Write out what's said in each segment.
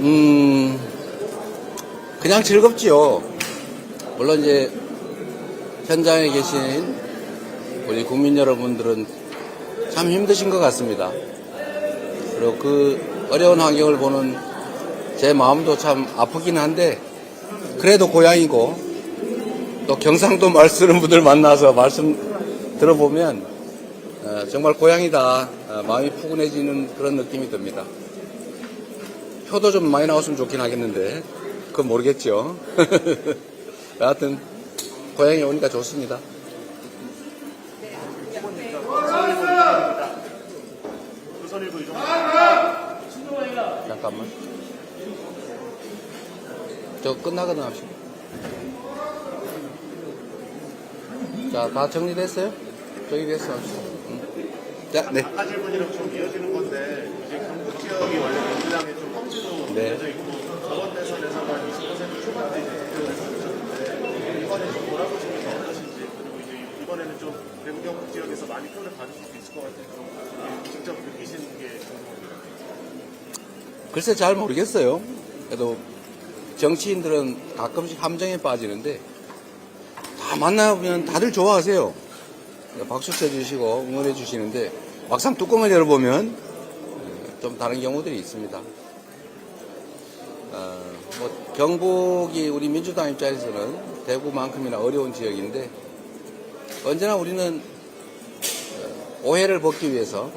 음, 그냥 즐겁지요. 물론 이제 현장에 계신 우리 국민 여러분들은 참 힘드신 것 같습니다. 그리고 그 어려운 환경을 보는 제 마음도 참 아프긴 한데, 그래도 고향이고 또 경상도 말 쓰는 분들 만나서 말씀 들어보면 정말 고향이다, 마음이 푸근해지는 그런 느낌이 듭니다. 표도 좀 많이 나왔으면 좋긴 하겠는데 그건 모르겠죠. 여하튼 고향에 오니까 좋습니다. 잠깐만, 저 끝나거나 합시다. 자, 다 정리됐어요? 정리됐어 합시다. 자, 네. 아까 질문이랑 좀 이어지는 건데, 이제 경북 지역이 원래 민주당에 좀 험지로 네. 이어져 있고, 저번 대선에서는 한 20% 초반대 됐었는데, 이번에 좀 돌아보시면서 어떠신지, 그리고 이제 이번에는 좀 대구 경북 지역에서 많이 표를 받으실 수 있을 것 같아요. 좀 직접 느끼시는 게 궁금합니다. 글쎄 잘 모르겠어요. 그래도 정치인들은 가끔씩 함정에 빠지는데 다 만나보면 다들 좋아하세요. 박수 쳐주시고 응원해 주시는데 막상 뚜껑을 열어보면 좀 다른 경우들이 있습니다. 뭐 경북이 우리 민주당 입장에서는 대구만큼이나 어려운 지역인데 언제나 우리는 오해를 벗기 위해서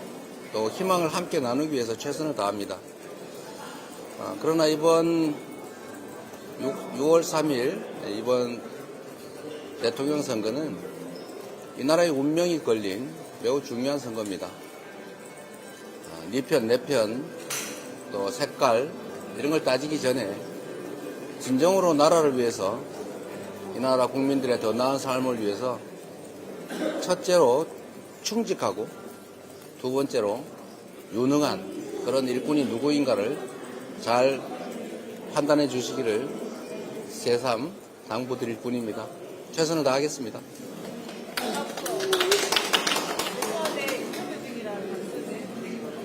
또 희망을 함께 나누기 위해서 최선을 다합니다. 그러나 이번 6월 3일 이번 대통령 선거는 이 나라의 운명이 걸린 매우 중요한 선거입니다. 네 편, 내 편, 또 색깔 이런 걸 따지기 전에 진정으로 나라를 위해서, 이 나라 국민들의 더 나은 삶을 위해서 첫째로 충직하고 두 번째로 유능한 그런 일꾼이 누구인가를 잘 판단해 주시기를 새삼 당부드릴 뿐입니다. 최선을 다하겠습니다.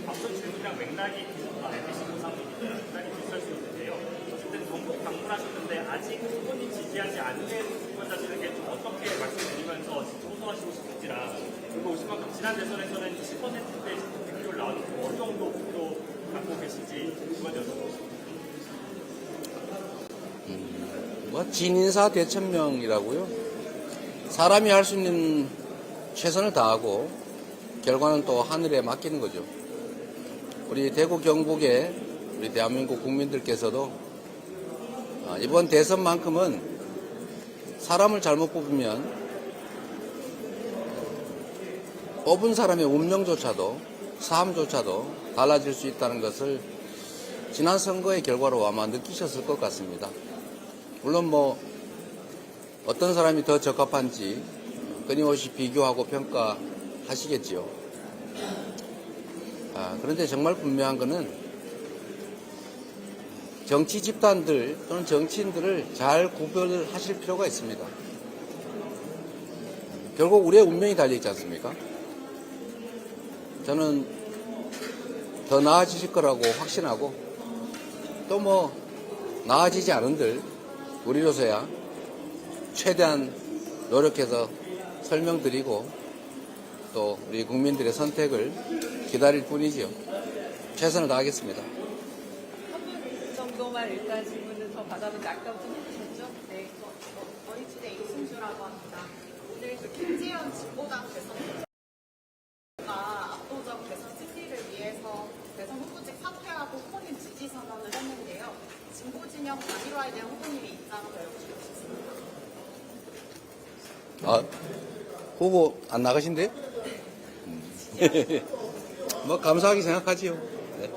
앞선 질문이랑 맥락이 비슷할 수 있는데요. 어쨌든 전국 방문하셨는데 아직 후보님 지지하지 않는 유권자들에게 좀 어떻게 말씀드리면서 호소하시고 싶은지라, 그리고 오신 만큼 지난 대선에서는 10%대 득표를 나왔는데 어느 정도 목표 갖고 계신지 그건 여쭤보겠습니다. 진인사 대천명이라고요. 사람이 할 수 있는 최선을 다하고 결과는 또 하늘에 맡기는 거죠. 우리 대구 경북의 우리 대한민국 국민들께서도 이번 대선만큼은 사람을 잘못 뽑으면 뽑은 사람의 운명조차도, 삶조차도 달라질 수 있다는 것을 지난 선거의 결과로 아마 느끼셨을 것 같습니다. 물론 뭐 어떤 사람이 더 적합한지 끊임없이 비교하고 평가하시겠지요. 그런데 정말 분명한 것은 정치 집단들 또는 정치인들을 잘 구별을 하실 필요가 있습니다. 결국 우리의 운명이 달려있지 않습니까? 저는 더 나아지실 거라고 확신하고, 또 뭐 나아지지 않은들 우리로서야 최대한 노력해서 설명드리고 또 우리 국민들의 선택을 기다릴 뿐이지요. 최선을 다하겠습니다. 한 정도만 일단 질문을 더 받아보는데 아까부터 해주셨죠? 네. 어린이집의 이승주라고 합니다. 오늘 그 김지현 진보당 대선가 압도적 대선 승리를 위해서 대선 후보직 사퇴하고 후보님 지지 선언을 했는데요. 진보 진영 단일화에 대한 후보님의 입장을 여쭤보고 싶습니다. 후보 안 나가신대요? 뭐 감사하게 생각하지요. 네.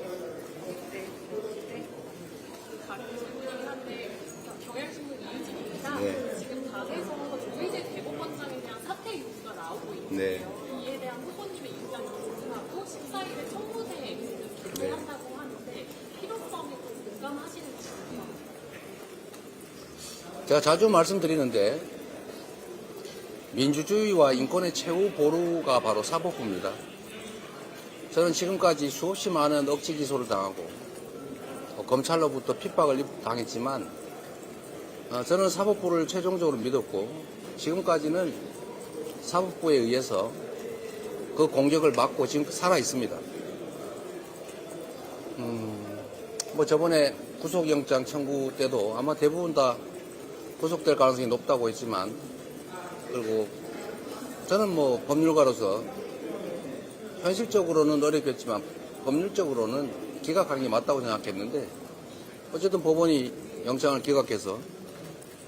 경향신문 이유진입니다. 네. 지금 당에서 조희재 대법원장에 대한 사퇴 요구가 나오고 있는데요. 네. 이에 대한 후보님의 입장을 궁금하고 14일에 청구대에 개최한다고 하는데 필요성에 좀 공감하시는지 궁금합니다. 제가 자주 말씀드리는데 민주주의와 인권의 최후 보루가 바로 사법부입니다. 저는 지금까지 수없이 많은 억지 기소를 당하고 검찰로부터 핍박을 당했지만 저는 사법부를 최종적으로 믿었고 지금까지는 사법부에 의해서 그 공격을 막고 지금 살아 있습니다. 뭐 저번에 구속영장 청구 때도 아마 대부분 다 구속될 가능성이 높다고 했지만, 그리고 저는 뭐 법률가로서 현실적으로는 어렵겠지만 법률적으로는 기각하는 게 맞다고 생각했는데, 어쨌든 법원이 영장을 기각해서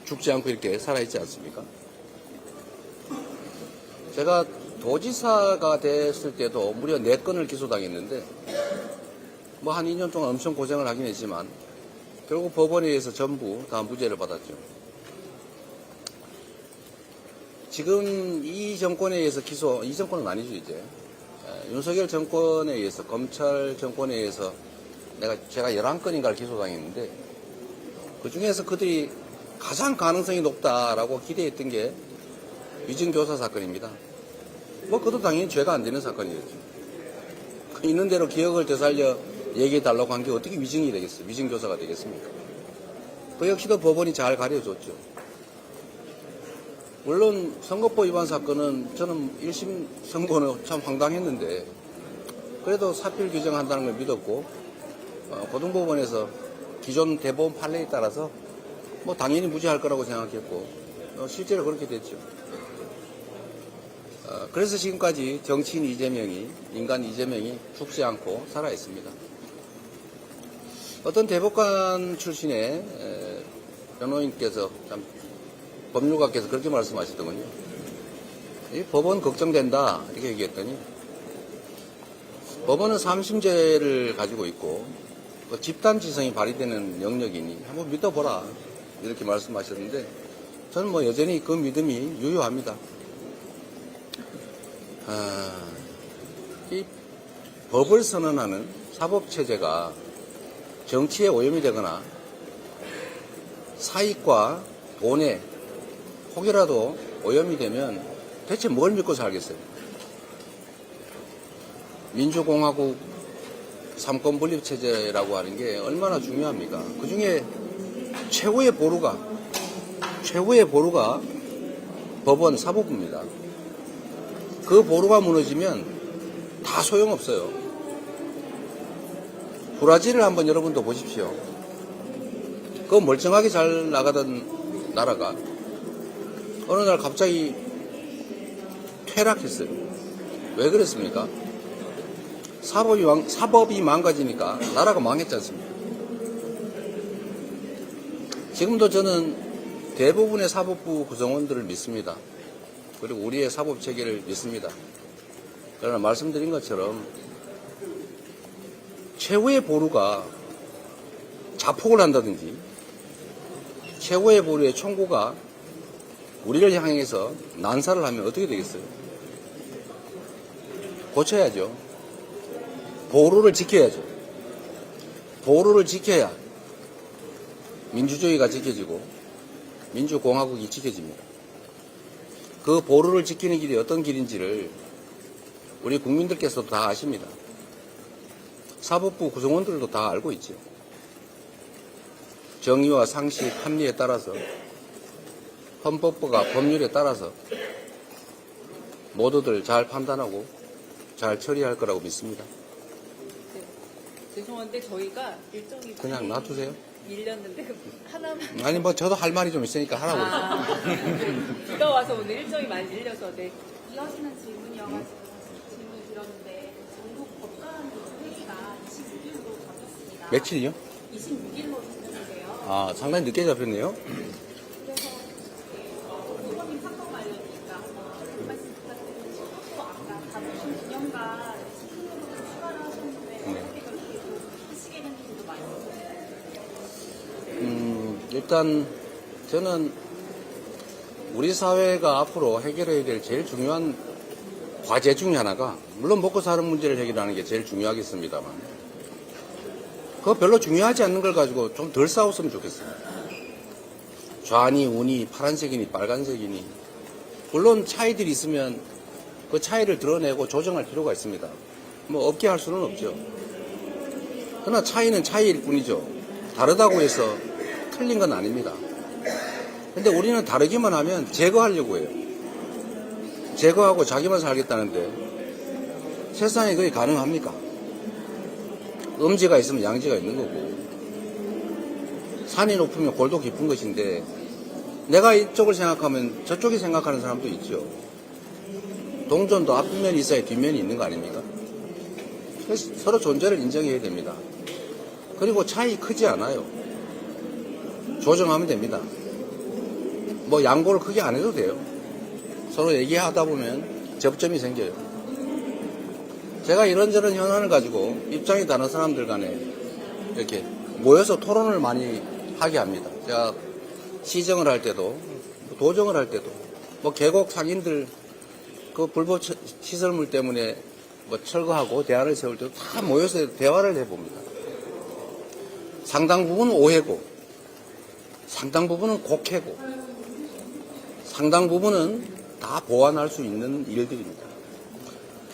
죽지 않고 이렇게 살아있지 않습니까? 제가 도지사가 됐을 때도 무려 4건을 기소당했는데 뭐 한 2년 동안 엄청 고생을 하긴 했지만 결국 법원에 의해서 전부 다 무죄를 받았죠. 지금 이 정권에 의해서 이 정권은 아니죠 이제. 윤석열 정권에 의해서, 검찰 정권에 의해서 제가 11건인가를 기소당했는데 그 중에서 그들이 가장 가능성이 높다라고 기대했던 게 위증교사 사건입니다. 뭐 그것도 당연히 죄가 안 되는 사건이었죠. 있는 대로 기억을 되살려 얘기해달라고 한 게 어떻게 위증이 되겠어요? 위증교사가 되겠습니까? 그 역시도 법원이 잘 가려줬죠. 물론 선거법 위반 사건은 저는 1심 선고는 참 황당했는데 그래도 사필 규정한다는 걸 믿었고 고등법원에서 기존 대법원 판례에 따라서 뭐 당연히 무죄할 거라고 생각했고 실제로 그렇게 됐죠. 그래서 지금까지 정치인 이재명이, 인간 이재명이 죽지 않고 살아있습니다. 어떤 대법관 출신의 변호인께서, 참 법률가께서 그렇게 말씀하시더군요. 이 법원 걱정된다 이렇게 얘기했더니, 법원은 삼심제를 가지고 있고 집단지성이 발휘되는 영역이니 한번 믿어보라 이렇게 말씀하셨는데 저는 뭐 여전히 그 믿음이 유효합니다. 이 법을 선언하는 사법체제가 정치에 오염이 되거나 사익과 돈에 혹이라도 오염이 되면 대체 뭘 믿고 살겠어요? 민주공화국 삼권분립체제라고 하는 게 얼마나 중요합니까? 그 중에 최고의 보루가 법원 사법부입니다. 그 보루가 무너지면 다 소용없어요. 브라질을 한번 여러분도 보십시오. 그 멀쩡하게 잘 나가던 나라가 어느 날 갑자기 퇴락했어요. 왜 그랬습니까? 사법이 망가지니까 나라가 망했지 않습니까? 지금도 저는 대부분의 사법부 구성원들을 믿습니다. 그리고 우리의 사법체계를 믿습니다. 그러나 말씀드린 것처럼 최후의 보루가 자폭을 한다든지 최후의 보루의 총구가 우리를 향해서 난사를 하면 어떻게 되겠어요? 고쳐야죠. 보루를 지켜야죠. 보루를 지켜야 민주주의가 지켜지고 민주공화국이 지켜집니다. 그 보루를 지키는 길이 어떤 길인지를 우리 국민들께서도 다 아십니다. 사법부 구성원들도 다 알고 있죠. 정의와 상식, 합리에 따라서 헌법과 법률에 따라서 모두들 잘 판단하고 잘 처리할 거라고 믿습니다. 네. 죄송한데 저희가 일정이 그냥 놔두세요. 밀렸는데 하나만. 아니 뭐 저도 할 말이 좀 있으니까 하라고. 비가 와서 오늘 일정이 많이 밀려서 네. 이어지는 질문이어가지고 질문 드렸는데 전국 법관 회의가 26일로 잡혔습니다. 며칠이요? 26일로 잡혔는데요. 아, 상당히 늦게 잡혔네요. 그래서 후보님 사건 관련이니까 한번 말씀 부탁드리는데 또 아까 가보신 기념관 시큰으로 추가를 하셨는데 어떻게 그렇게 하시게 됐는지도 말씀 부탁드립니다. 일단 저는 우리 사회가 앞으로 해결해야 될 제일 중요한 과제 중에 하나가, 물론 먹고 사는 문제를 해결하는 게 제일 중요하겠습니다만 그거 별로 중요하지 않는 걸 가지고 좀 덜 싸웠으면 좋겠어요. 좌니 우니 파란색이니 빨간색이니 물론 차이들이 있으면 그 차이를 드러내고 조정할 필요가 있습니다. 뭐 없게 할 수는 없죠. 그러나 차이는 차이일 뿐이죠. 다르다고 해서 틀린 건 아닙니다. 근데 우리는 다르기만 하면 제거하려고 해요. 제거하고 자기만 살겠다는데 세상에 그게 가능합니까? 음지가 있으면 양지가 있는 거고 산이 높으면 골도 깊은 것인데 내가 이쪽을 생각하면 저쪽이 생각하는 사람도 있죠. 동전도 앞면이 있어야 뒷면이 있는 거 아닙니까? 서로 존재를 인정해야 됩니다. 그리고 차이 크지 않아요. 조정하면 됩니다. 뭐 양보를 크게 안 해도 돼요. 서로 얘기하다 보면 접점이 생겨요. 제가 이런저런 현안을 가지고 입장이 다른 사람들 간에 이렇게 모여서 토론을 많이 하게 합니다. 제가 시정을 할 때도 도정을 할 때도 뭐 계곡 상인들 그 불법 시설물 때문에 뭐 철거하고 대안을 세울 때도 다 모여서 대화를 해봅니다. 상당 부분은 오해고 상당 부분은 곡해고 상당 부분은 다 보완할 수 있는 일들입니다.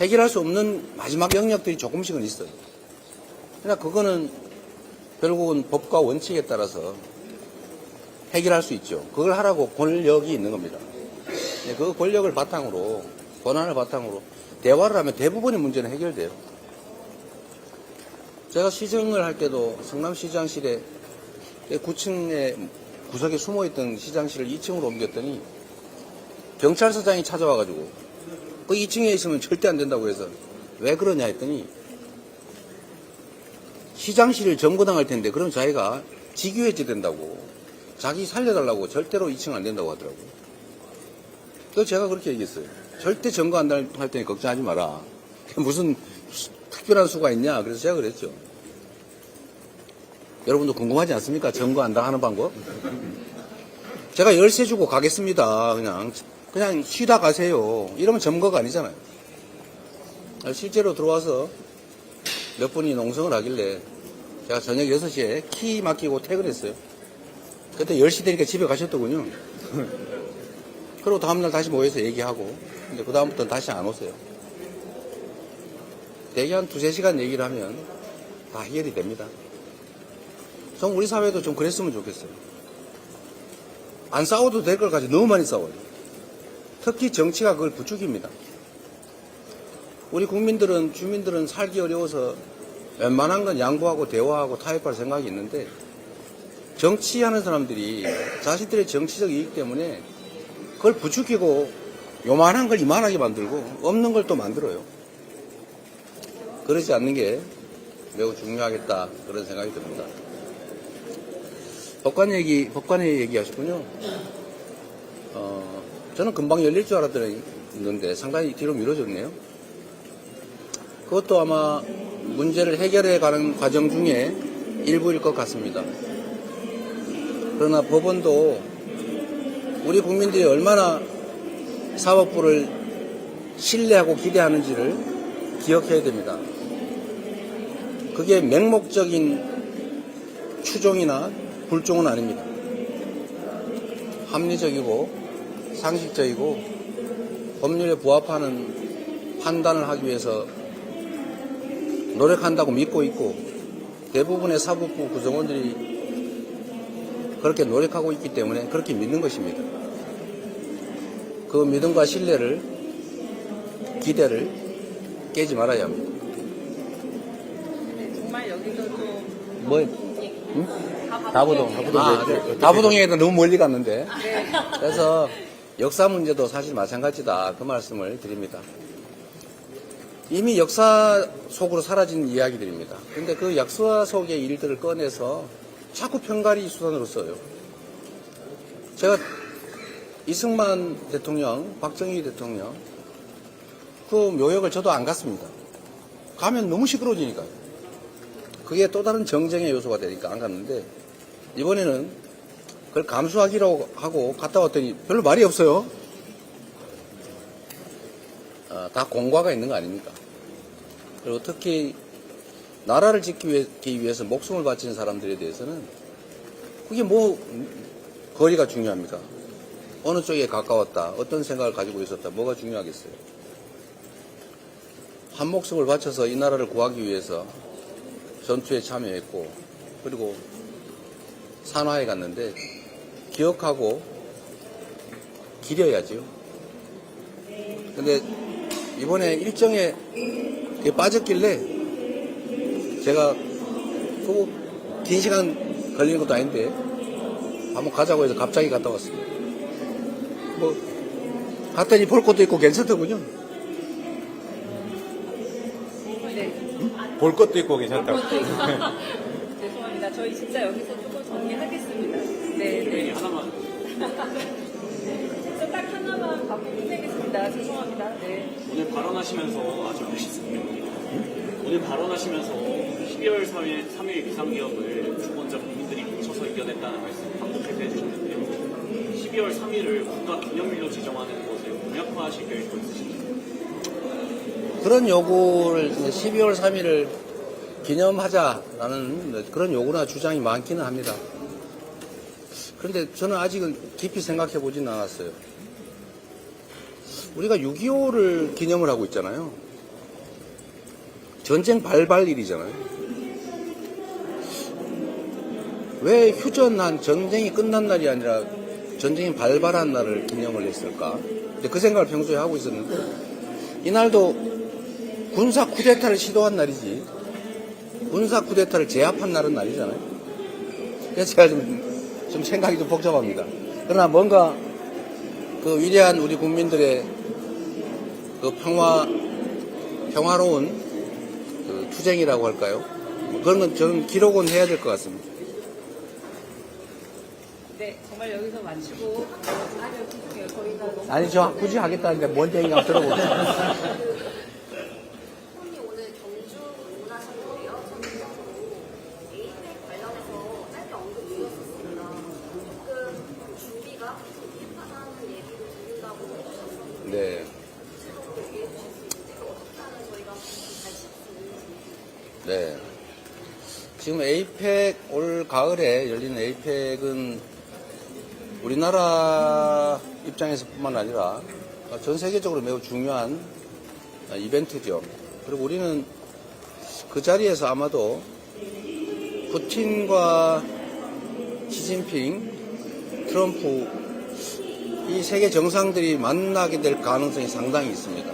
해결할 수 없는 마지막 영역들이 조금씩은 있어요. 그러나 그거는 결국은 법과 원칙에 따라서 해결할 수 있죠. 그걸 하라고 권력이 있는 겁니다. 그 권력을 바탕으로, 권한을 바탕으로 대화를 하면 대부분의 문제는 해결돼요. 제가 시정을 할 때도 성남시장실에 9층에 구석에 숨어있던 시장실을 2층으로 옮겼더니 경찰서장이 찾아와가지고 그 2층에 있으면 절대 안 된다고 해서 왜 그러냐 했더니 시장실을 점거당할 텐데 그럼 자기가 직위해지 된다고 자기 살려달라고 절대로 2층 안 된다고 하더라고요. 그래서 제가 그렇게 얘기했어요. 절대 점거 안 할 테니 걱정하지 마라. 무슨 특별한 수가 있냐. 그래서 제가 그랬죠. 여러분도 궁금하지 않습니까? 점거 안 당하는 방법? 제가 열쇠 주고 가겠습니다. 그냥 쉬다 가세요. 이러면 점거가 아니잖아요. 실제로 들어와서 몇 분이 농성을 하길래 제가 저녁 6시에 키 맡기고 퇴근했어요. 그때 10시 되니까 집에 가셨더군요. 그리고 다음날 다시 모여서 얘기하고 근데 그 다음부터는 다시 안 오세요. 대개 한 2-3시간 얘기를 하면 다 해결이 됩니다. 전 우리 사회도 좀 그랬으면 좋겠어요. 안 싸워도 될 걸 가지고 너무 많이 싸워요. 특히 정치가 그걸 부추깁니다. 우리 국민들은, 주민들은 살기 어려워서 웬만한 건 양보하고 대화하고 타협할 생각이 있는데 정치하는 사람들이 자신들의 정치적 이익 때문에 그걸 부추기고 요만한 걸 이만하게 만들고 없는 걸 또 만들어요. 그러지 않는 게 매우 중요하겠다 그런 생각이 듭니다. 법관회 얘기하셨군요. 저는 금방 열릴 줄 알았는데 상당히 뒤로 미뤄졌네요. 그것도 아마 문제를 해결해 가는 과정 중에 일부일 것 같습니다. 그러나 법원도 우리 국민들이 얼마나 사법부를 신뢰하고 기대하는지를 기억해야 됩니다. 그게 맹목적인 추종이나 불종은 아닙니다. 합리적이고 상식적이고 법률에 부합하는 판단을 하기 위해서 노력한다고 믿고 있고 대부분의 사법부 구성원들이 그렇게 노력하고 있기 때문에 그렇게 믿는 것입니다. 그 믿음과 신뢰를, 기대를 깨지 말아야 합니다. 네, 정말 여기도 좀 뭐? 응? 다부동. 다부동에도 너무 멀리 갔는데. 네. 그래서 역사 문제도 사실 마찬가지다. 그 말씀을 드립니다. 이미 역사 속으로 사라진 이야기들입니다. 근데 그 역사 속의 일들을 꺼내서 자꾸 편가리 수단으로 써요. 제가 이승만 대통령, 박정희 대통령 그 묘역을 저도 안 갔습니다. 가면 너무 시끄러워지니까요. 그게 또 다른 정쟁의 요소가 되니까 안 갔는데 이번에는 그걸 감수하기로 하고 갔다 왔더니 별로 말이 없어요. 다 공과가 있는 거 아닙니까? 그리고 특히 나라를 지키기 위해서 목숨을 바치는 사람들에 대해서는 그게 뭐 거리가 중요합니까? 어느 쪽에 가까웠다, 어떤 생각을 가지고 있었다, 뭐가 중요하겠어요? 한 목숨을 바쳐서 이 나라를 구하기 위해서 전투에 참여했고 그리고 산화에 갔는데 기억하고 기려야죠. 근데 이번에 일정에 그게 빠졌길래 제가 그거 긴 시간 걸리는 것도 아닌데 한번 가자고 해서 갑자기 갔다 왔어요. 뭐 갔더니 볼 것도 있고 괜찮더군요. 네. 볼 것도 있고 괜찮다고. 죄송합니다. 저희 진짜 여기서 조금 정리하겠습니다. 네. 하나만. 진짜 딱 하나만 갖고 끝내겠습니다. 죄송합니다. 네. 오늘 발언하시면서 아주 멋있습니다. 오늘 발언하시면서 12월 3일 비상기업을 주권자 국민들이 뭉쳐서 이겨냈다는 말씀 반복해서 해주셨는데요. 12월 3일을 국가 기념일로 지정하는 것을 공약화하실 계획도 있으신가요? 그런 요구를 12월 3일을 기념하자라는 그런 요구나 주장이 많기는 합니다. 그런데 저는 아직은 깊이 생각해 보진 않았어요. 우리가 6.25를 기념을 하고 있잖아요. 전쟁 발발일이잖아요. 왜 휴전한 전쟁이 끝난 날이 아니라 전쟁이 발발한 날을 기념을 했을까? 그 생각을 평소에 하고 있었는데 이날도 군사 쿠데타를 시도한 날이지 군사 쿠데타를 제압한 날은 날이잖아요. 그래서 제가 좀 생각이 좀 복잡합니다. 그러나 뭔가 그 위대한 우리 국민들의 그 평화로운 그 투쟁이라고 할까요? 그런 건 저는 기록은 해야 될 것 같습니다. 네, 정말 여기서 마치고 아니요, 죄송해요. 저희가 너무 아니 저 굳이 하겠다는데 뭔 얘기인가 한번 들어보세요. 손이 오늘 경주 방문하셨는데요. 전국적으로 에이펙 관련해서 짧게 언급드렸었습니다. 조금 준비가 부족하다는 얘기를 듣는다고 해주셨었는데 네. 구체적으로 얘기해 주실 수 있는지 어떻게 하면 저희가 잘 칠 수 있는지. 네. 지금 에이펙 올 가을에 열리는 에이펙은 우리나라 입장에서뿐만 아니라 전 세계적으로 매우 중요한 이벤트죠. 그리고 우리는 그 자리에서 아마도 푸틴과 시진핑, 트럼프 이 세계 정상들이 만나게 될 가능성이 상당히 있습니다.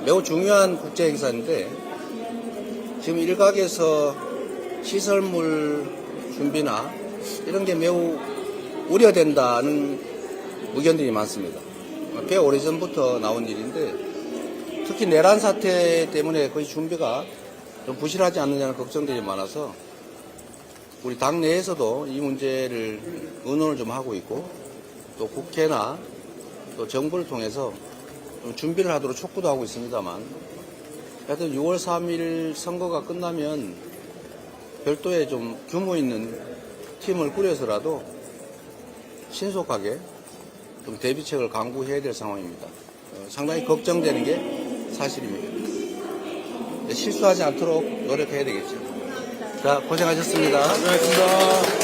매우 중요한 국제 행사인데 지금 일각에서 시설물 준비나 이런 게 매우 우려된다는 의견들이 많습니다. 꽤 오래전부터 나온 일인데 특히 내란 사태 때문에 거의 준비가 좀 부실하지 않느냐는 걱정들이 많아서 우리 당내에서도 이 문제를 의논을 좀 하고 있고 또 국회나 또 정부를 통해서 좀 준비를 하도록 촉구도 하고 있습니다만 하여튼 6월 3일 선거가 끝나면 별도의 좀 규모 있는 팀을 꾸려서라도 신속하게 좀 대비책을 강구해야 될 상황입니다. 상당히 걱정되는 게 사실입니다. 실수하지 않도록 노력해야 되겠죠. 자, 고생하셨습니다. 고생하셨습니다.